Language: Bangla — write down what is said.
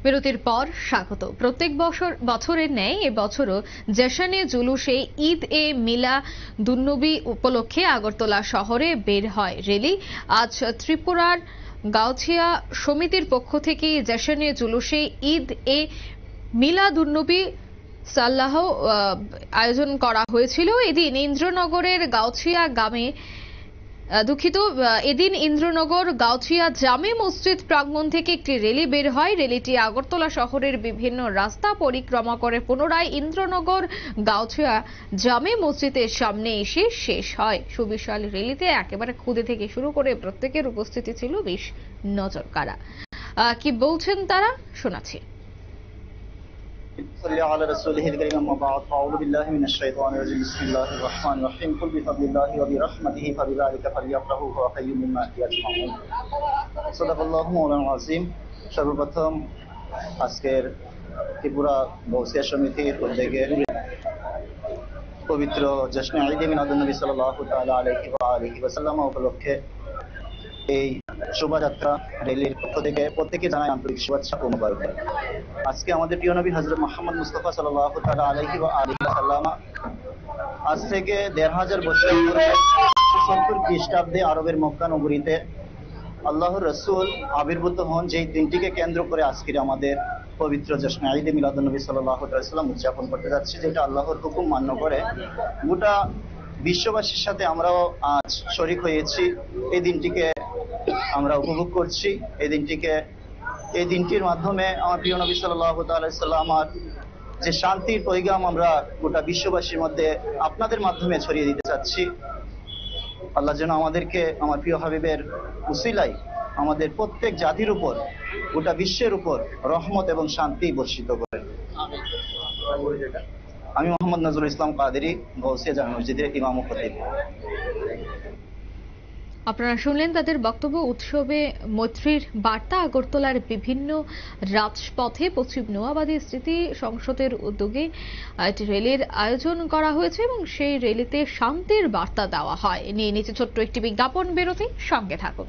বিরতির পর স্বাগত। প্রত্যেক বছরের ন্যায় এবছরও জশনে জুলুসে ঈদ এ মিলাদুন্নবী উপলক্ষে আগরতলা শহরে বের হয় র্যালি। আজ ত্রিপুরার গাউছিয়া সমিতির পক্ষ থেকে জশনে জুলুসে ঈদ এ মিলাদুন্নবী সাল্লাহ আয়োজন করা হয়েছিল। এদিন ইন্দ্রনগরের গাউছিয়া গ্রামে এদিন ইন্দ্রনগর গাউছিয়া জামে মসজিদ প্রাঙ্গণ থেকে একটি র্যালি বের হয়। র্যালিটি আগরতলা শহরের বিভিন্ন রাস্তা পরিক্রমা করে পুনরায় ইন্দ্রনগর গাউছিয়া জামে মসজিদের সামনে এসে শেষ হয়। সুবিশাল র্যালিতে একেবারে খুদে থেকে শুরু করে প্রত্যেকের উপস্থিতি ছিল বেশ নজর কাড়া। কি বলছেন তারা শোনাচ্ছি। صلى على رسوله الكريم أما بعد فأعوذ بالله من الشيطان الرجيم بسم الله الرحمن الرحيم قل بفضل الله وبرحمته فبذلك فليفرحوا هو خير مما يجمعون صدق الله مولانا العظيم। সর্বপ্রথম আজকের ত্রিপুরা গাউছিয়া সমিতির উদ্যোগে পবিত্র জশ্নে ঈদ এ মিলাদুন্নবী সাল্লাল্লাহু তাআলা আলাইহি ওয়া আলিহি ওয়াসাল্লাম উপলক্ষে এই শোভাযাত্রা র্যালির পক্ষ থেকে প্রত্যেকে জানাই আন্তরিক শুভেচ্ছা ও মোবারকবাদ। আজকে আমাদের প্রিয় নবী হযরত মুহাম্মদ মুস্তাফা সাল্লাল্লাহু তাআলা আলাইহি ওয়া আলিহি ওয়াসাল্লাম আজ থেকে ১৫০০ বছর পূর্বে ৭০ খ্রিস্টাব্দে আরবের মক্কা নগরীতে আল্লাহর রাসূল আবির্ভূত হন। যেই দিনটিকে কেন্দ্র করে আজকের আমাদের পবিত্র জশ্নে ঈদ এ মিলাদুন্নবী সাল্লাল্লাহু আলাইহি ওয়াসাল্লাম উদযাপন করতে যাচ্ছি, যেটা আল্লাহর হুকুম মান্য করে গোটা বিশ্ববাসীর সাথে আমরাও আজ শরীক হয়েছি। এই দিনটিকে আমরা উপভোগ করছি। এই দিনটির মাধ্যমে আমার প্রিয় নবী সাল্লাল্লাহু আলাইহি ওয়াসাল্লামের যে শান্তির পয়গাম আমরা গোটা বিশ্ববাসীর মধ্যে আপনাদের মাধ্যমে ছড়িয়ে দিতে চাচ্ছি। আল্লাহ যেন আমাদেরকে আমার প্রিয় হাবিবের উসিলায় আমাদের প্রত্যেক জাতির উপর গোটা বিশ্বের উপর রহমত এবং শান্তি বর্ষিত করেন। আমি মোহাম্মদ নজরুল ইসলাম কাদেরী, গাউছিয়া জামে মসজিদের ইমাম ও খতিব। আপনারা শুনলেন তাদের বক্তব্য। উৎসবে মৈত্রীর বার্তা। আগরতলার বিভিন্ন রাজপথে পশ্চিম নোয়াবাদী স্মৃতি সংসদের উদ্যোগে একটি র্যালির আয়োজন করা হয়েছে এবং সেই র্যালিতে শান্তির বার্তা দেওয়া হয়। নিয়ে নিচে ছোট্ট একটি বিজ্ঞাপন বিরতি, সঙ্গে থাকুন।